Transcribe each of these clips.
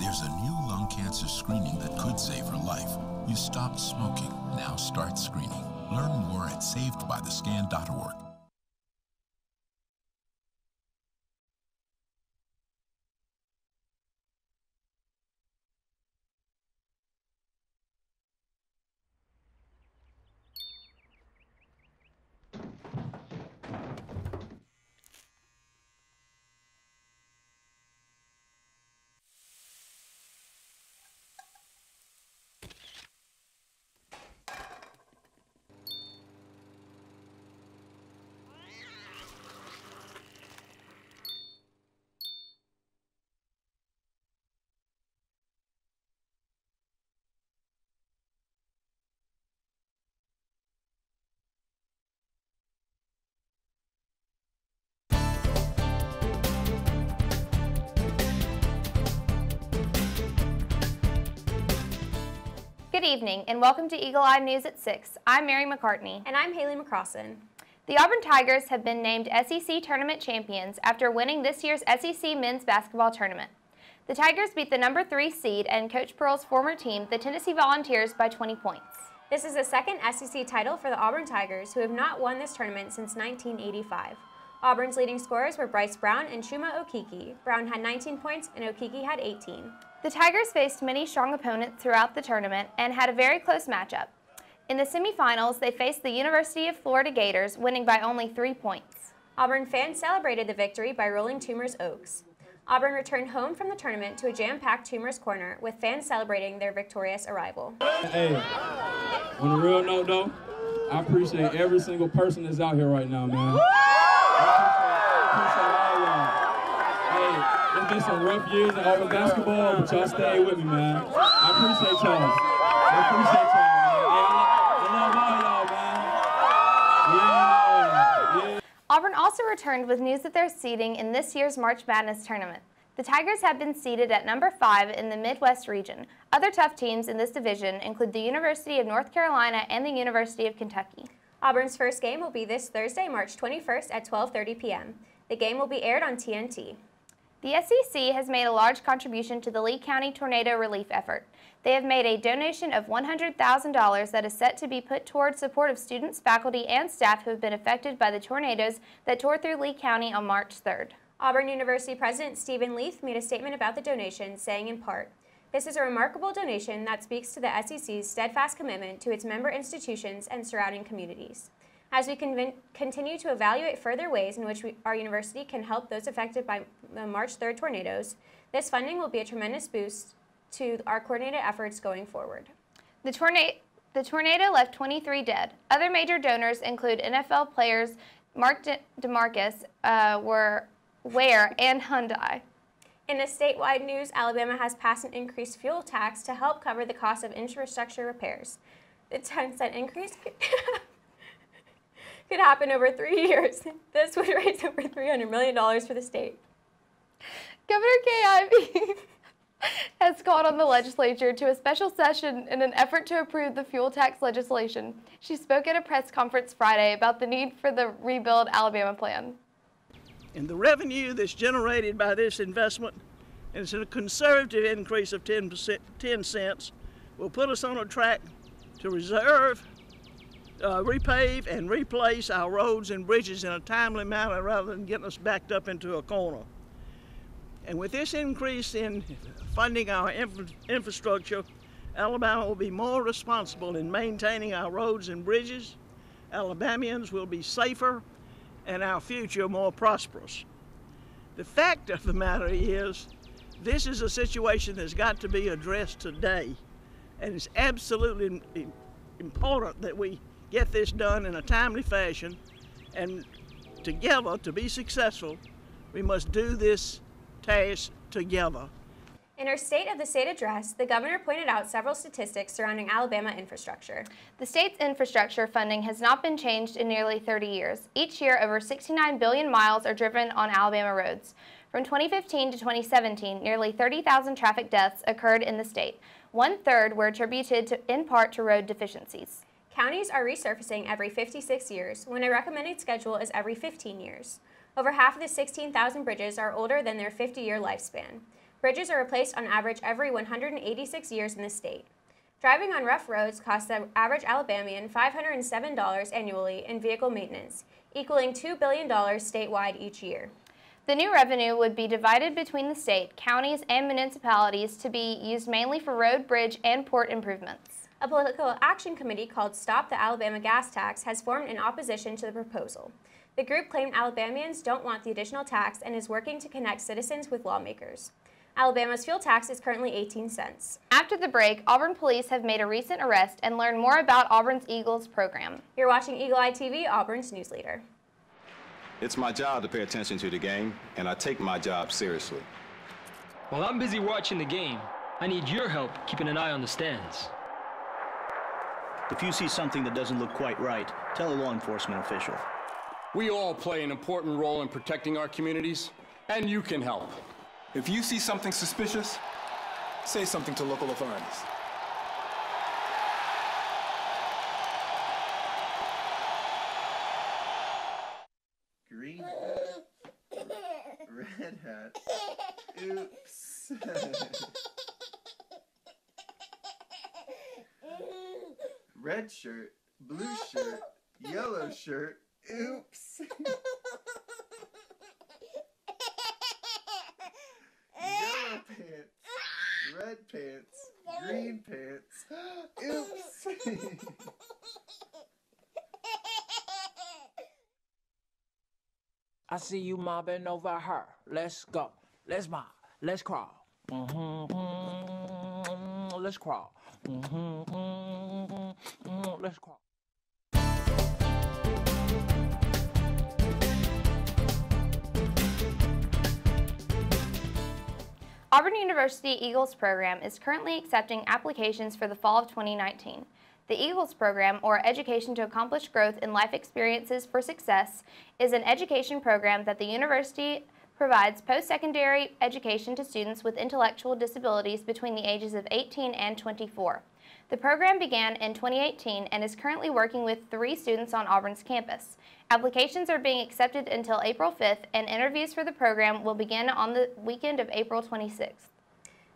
There's a new lung cancer screening that could save her life. You stopped smoking. Now start screening. Learn more at savedbythescan.org. Good evening and welcome to Eagle Eye News at 6. I'm Mary McCartney. And I'm Haley McCrossan. The Auburn Tigers have been named SEC Tournament Champions after winning this year's SEC Men's Basketball Tournament. The Tigers beat the number 3 seed and Coach Pearl's former team, the Tennessee Volunteers, by 20 points. This is the second SEC title for the Auburn Tigers, who have not won this tournament since 1985. Auburn's leading scorers were Bryce Brown and Chuma Okeke. Brown had 19 points and Okeke had 18. The Tigers faced many strong opponents throughout the tournament and had a very close matchup. In the semifinals, they faced the University of Florida Gators, winning by only 3 points. Auburn fans celebrated the victory by rolling Toomer's Oaks. Auburn returned home from the tournament to a jam-packed Toomer's Corner, with fans celebrating their victorious arrival. Hey, on a real note though, I appreciate every single person that's out here right now, man. I appreciate all y'all. Hey, it's been some rough years in Auburn basketball, but y'all stay with me, man. I appreciate y'all. I appreciate y'all, man. Hey, I love all y'all, man. Yeah. Auburn also returned with news of their seeding in this year's March Madness tournament. The Tigers have been seeded at number 5 in the Midwest region. Other tough teams in this division include the University of North Carolina and the University of Kentucky. Auburn's first game will be this Thursday, March 21st at 12:30 p.m. The game will be aired on TNT. The SEC has made a large contribution to the Lee County tornado relief effort. They have made a donation of $100,000 that is set to be put towards support of students, faculty, and staff who have been affected by the tornadoes that tore through Lee County on March 3rd. Auburn University President Stephen Leith made a statement about the donation, saying in part, "This is a remarkable donation that speaks to the SEC's steadfast commitment to its member institutions and surrounding communities. As we continue to evaluate further ways in which our university can help those affected by the March 3rd tornadoes, this funding will be a tremendous boost to our coordinated efforts going forward." The tornado left 23 dead. Other major donors include NFL players Mark DeMarcus, Ware, and Hyundai. In a statewide news, Alabama has passed an increased fuel tax to help cover the cost of infrastructure repairs. The 10-cent increase could happen over 3 years. This would raise over $300 million for the state. Governor Kay Ivey has called on the legislature to a special session in an effort to approve the fuel tax legislation. She spoke at a press conference Friday about the need for the Rebuild Alabama plan. And the revenue that's generated by this investment, and it's a conservative increase of 10 cents, will put us on a track to reserve, repave, and replace our roads and bridges in a timely manner rather than getting us backed up into a corner. And with this increase in funding our infrastructure, Alabama will be more responsible in maintaining our roads and bridges. Alabamians will be safer and our future more prosperous. The fact of the matter is, this is a situation that's got to be addressed today, and it's absolutely important that we get this done in a timely fashion, and together, to be successful, we must do this task together. In her State of the State address, the governor pointed out several statistics surrounding Alabama infrastructure. The state's infrastructure funding has not been changed in nearly 30 years. Each year, over 69 billion miles are driven on Alabama roads. From 2015 to 2017, nearly 30,000 traffic deaths occurred in the state. 1/3 were attributed in part to road deficiencies. Counties are resurfacing every 56 years, when a recommended schedule is every 15 years. Over half of the 16,000 bridges are older than their 50-year lifespan. Bridges are replaced on average every 186 years in the state. Driving on rough roads costs the average Alabamian $507 annually in vehicle maintenance, equaling $2 billion statewide each year. The new revenue would be divided between the state, counties, and municipalities to be used mainly for road, bridge, and port improvements. A political action committee called Stop the Alabama Gas Tax has formed in opposition to the proposal. The group claimed Alabamians don't want the additional tax and is working to connect citizens with lawmakers. Alabama's fuel tax is currently 18 cents. After the break, Auburn police have made a recent arrest and learned more about Auburn's Eagles program. You're watching Eagle Eye TV, Auburn's news leader. It's my job to pay attention to the game, and I take my job seriously. While I'm busy watching the game, I need your help keeping an eye on the stands. If you see something that doesn't look quite right, tell a law enforcement official. We all play an important role in protecting our communities, and you can help. If you see something suspicious, say something to local authorities. Green hat, red hat, oops. Red shirt, blue shirt, yellow shirt, oops. Yellow pants, red pants, green pants, oops. I see you mobbing over her. Let's go. Let's mob. Let's crawl. Let's crawl. Let's crawl. Auburn University Eagles program is currently accepting applications for the fall of 2019. The Eagles program, or Education to Accomplish Growth in Life Experiences for Success, is an education program that the university provides post-secondary education to students with intellectual disabilities between the ages of 18 and 24. The program began in 2018 and is currently working with 3 students on Auburn's campus. Applications are being accepted until April 5th, and interviews for the program will begin on the weekend of April 26th.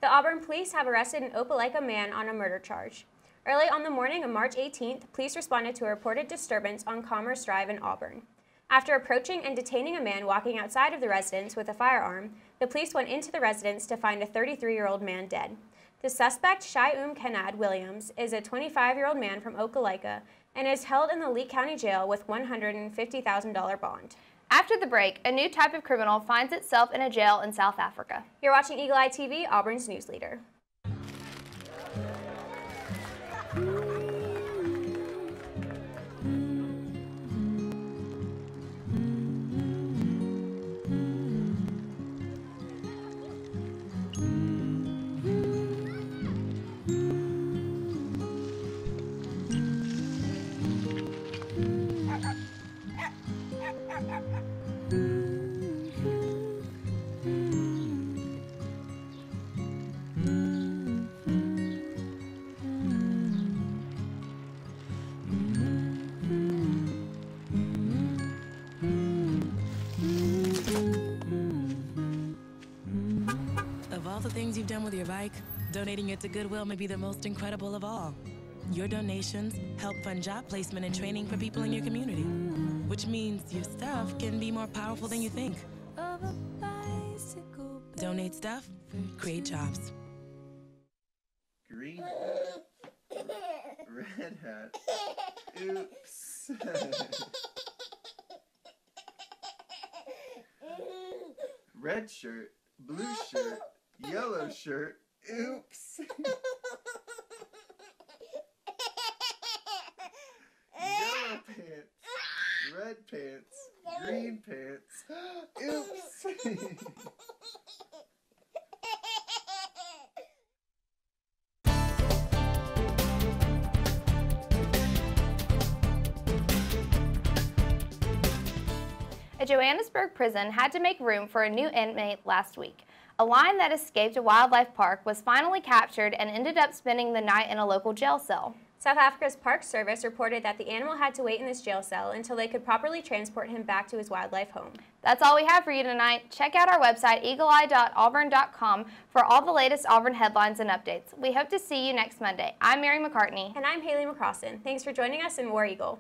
The Auburn police have arrested an Opelika man on a murder charge. Early on the morning of March 18th, police responded to a reported disturbance on Commerce Drive in Auburn. After approaching and detaining a man walking outside of the residence with a firearm, the police went into the residence to find a 33-year-old man dead. The suspect, Shai Kenad Williams, is a 25-year-old man from Opelika and is held in the Lee County Jail with $150,000 bond. After the break, a new type of criminal finds itself in a jail in South Africa. You're watching Eagle Eye TV, Auburn's news leader. The things you've done with your bike, donating it to Goodwill may be the most incredible of all. Your donations help fund job placement and training for people in your community, which means your stuff can be more powerful than you think. Donate stuff, create jobs. Green hat, red hat, oops. Red shirt, blue shirt, yellow shirt, oops. Yellow pants, red pants, green pants, oops. A Johannesburg prison had to make room for a new inmate last week. A lion that escaped a wildlife park was finally captured and ended up spending the night in a local jail cell. South Africa's Park Service reported that the animal had to wait in this jail cell until they could properly transport him back to his wildlife home. That's all we have for you tonight. Check out our website, eagleeye.auburn.com, for all the latest Auburn headlines and updates. We hope to see you next Monday. I'm Mary McCartney. And I'm Haley McCrossin. Thanks for joining us in War Eagle.